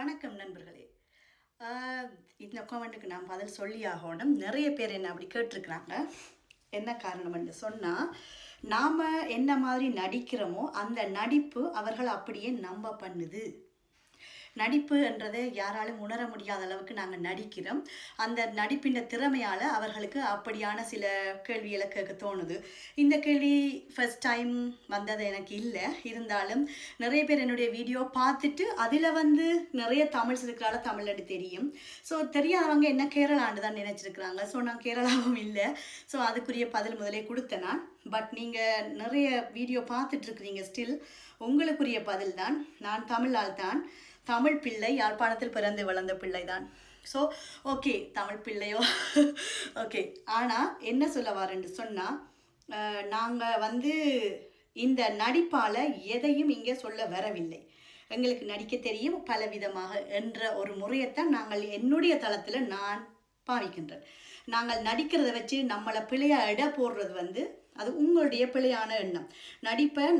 வணக்கம் நண்பர்களே. இந்த கமெண்ட்டுக்கு நான் பதில் சொல்லி ஆகணும். நிறைய பேர் என்ன அப்படி கேட்டிருக்கிறாங்க. என்ன காரணம்னு சொன்னால், நாம் என்ன மாதிரி நடிக்கிறோமோ அந்த நடிப்பு அவர்கள் அப்படியே நம்ப பண்ணுது. நடிப்பு என்றதை யாராலும் உணர முடியாத அளவுக்கு நாங்கள் நடிக்கிறோம். அந்த நடிப்பின் திறமையால் அவர்களுக்கு அப்படியான சில கேள்விகளை கேட்க தோணுது. இந்த கேள்வி ஃபர்ஸ்ட் டைம் வந்தது எனக்கு இல்லை. இருந்தாலும் நிறைய பேர் என்னுடைய வீடியோ பார்த்துட்டு அதில் நிறைய தமிழ் இருக்கிறால தமிழ்னு தெரியும். ஸோ தெரியாதவங்க என்ன கேரளான்னு தான் நினச்சிருக்கிறாங்க. ஸோ நான் கேரளாவும் இல்லை. ஸோ அதுக்குரிய பதில் முதலே கொடுத்தேன் நான். பட் நீங்கள் நிறைய வீடியோ பார்த்துட்ருக்குறீங்க. ஸ்டில் உங்களுக்குரிய பதில் தான். நான் தமிழ் ஆள் தான். தமிழ் பிள்ளை, யாழ்ப்பாணத்தில் பிறந்து வளர்ந்த பிள்ளை தான். ஸோ ஓகே, தமிழ் பிள்ளையோ ஓகே. ஆனால் என்ன சொல்ல வரேன்னு சொன்னால், நாங்கள் இந்த நடிப்பால் எதையும் இங்கே சொல்ல வரவில்லை. எங்களுக்கு நடிக்க தெரியும் பலவிதமாக என்ற ஒரு முறையைத்தான் நாங்கள் என்னுடைய தளத்தில் நான் பாவிக்கின்றேன். நாங்கள் நடிக்கிறத வச்சு நம்மளை பிழையாக இட போடுறது அது உங்களுடைய பிழையான எண்ணம்.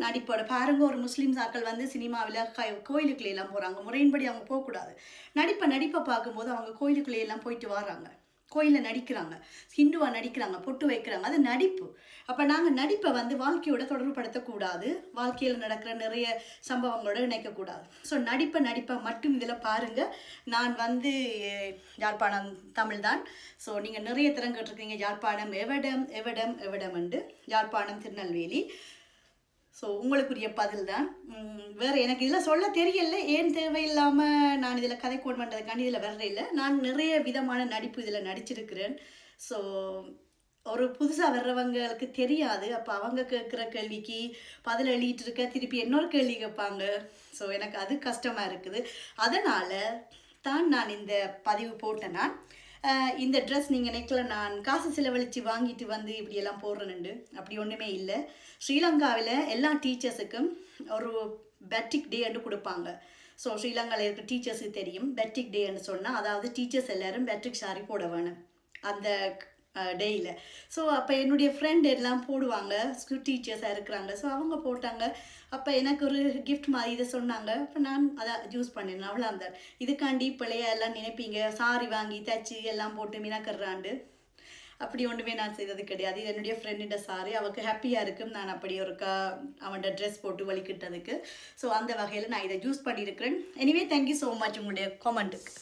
நடிப்போட பாருங்க, ஒரு முஸ்லீம்ஸ் ஆக்கள் சினிமாவில் கோயிலுக்குள்ளே போகிறாங்க. முறையின்படி அவங்க போகக்கூடாது. நடிப்பை பார்க்கும்போது அவங்க கோயிலுக்குள்ளேயெல்லாம் போயிட்டு வராங்க, கோயிலில் நடிக்கிறாங்க, ஹிந்துவாக நடிக்கிறாங்க, பொட்டு வைக்கிறாங்க. அது நடிப்பு. அப்போ நாங்கள் நடிப்பை வாழ்க்கையோட தொடர்புபடுத்தக்கூடாது. வாழ்க்கையில் நடக்கிற நிறைய சம்பவங்களோட இணைக்கக்கூடாது. ஸோ நடிப்பை மட்டும் இதில் பாருங்கள். நான் யாழ்ப்பாணம் தமிழ் தான். ஸோ நீங்கள் நிறைய திறம் கேட்டிருக்கீங்க. யாழ்ப்பாணம் எவடம்ண்டு, யாழ்ப்பாணம் திருநெல்வேலி. ஸோ உங்களுக்குரிய பதில் தான். வேறு எனக்கு இதில் சொல்ல தெரியல. ஏன் தேவையில்லாமல் நான் இதில் கதை கோட் பண்ணுறதுக்காண்டி இதில் வர்ற இல்லை. நான் நிறைய விதமான நடிப்பு இதில் நடிச்சிருக்கிறேன். ஸோ ஒரு புதுசாக வர்றவங்களுக்கு தெரியாது. அப்போ அவங்க கேட்குற கேள்விக்கு பதில் எழுதிட்டு இருக்க, திருப்பி இன்னொரு கேள்வி கேட்பாங்க. ஸோ எனக்கு அது கஷ்டமாக இருக்குது. அதனால் தான் நான் இந்த பதிவு போட்டேன். நான் இந்த ட்ரெஸ் நீங்கள் நினைக்கல நான் காசு செலவழித்து வாங்கிட்டு இப்படியெல்லாம் போடுறேன்னு. அப்படி ஒன்றுமே இல்லை. ஸ்ரீலங்காவில் எல்லா டீச்சர்ஸுக்கும் ஒரு பேட்டிக் டேன்னு கொடுப்பாங்க. ஸோ ஸ்ரீலங்காவில் இருக்க டீச்சர்ஸுக்கு தெரியும் பேட்டிக் டேன்னு சொன்னால், அதாவது டீச்சர்ஸ் எல்லோரும் பேட்ரிக் சாரி போட வேணும் அந்த டேயில். ஸோ அப்போ என்னுடைய ஃப்ரெண்ட் எல்லாம் போடுவாங்க, ஸ்கூல் டீச்சர்ஸாக இருக்கிறாங்க. ஸோ அவங்க போட்டாங்க. அப்போ எனக்கு ஒரு கிஃப்ட் மாதிரி இதை சொன்னாங்க. அப்போ நான் அதை யூஸ் பண்ணினேன். அவ்வளோ அந்த இதுக்காண்டி பிள்ளைய எல்லாம் நினைப்பீங்க சாரி வாங்கி தச்சு எல்லாம் போட்டு மினக்கறாண்டு. அப்படி ஒன்றுமே நான் செய்தது கிடையாது. இது என்னுடைய ஃப்ரெண்டுட சாரி. அவளுக்கு ஹாப்பியாக இருக்கும் நான் அப்படி அவன்கிட்ட ட்ரெஸ் போட்டு வலிக்கிட்டதுக்கு. ஸோ அந்த வகையில் நான் இதை யூஸ் பண்ணியிருக்கிறேன். எனிவே தேங்க்யூ ஸோ மச் உங்களுடைய கமெண்ட்டுக்கு.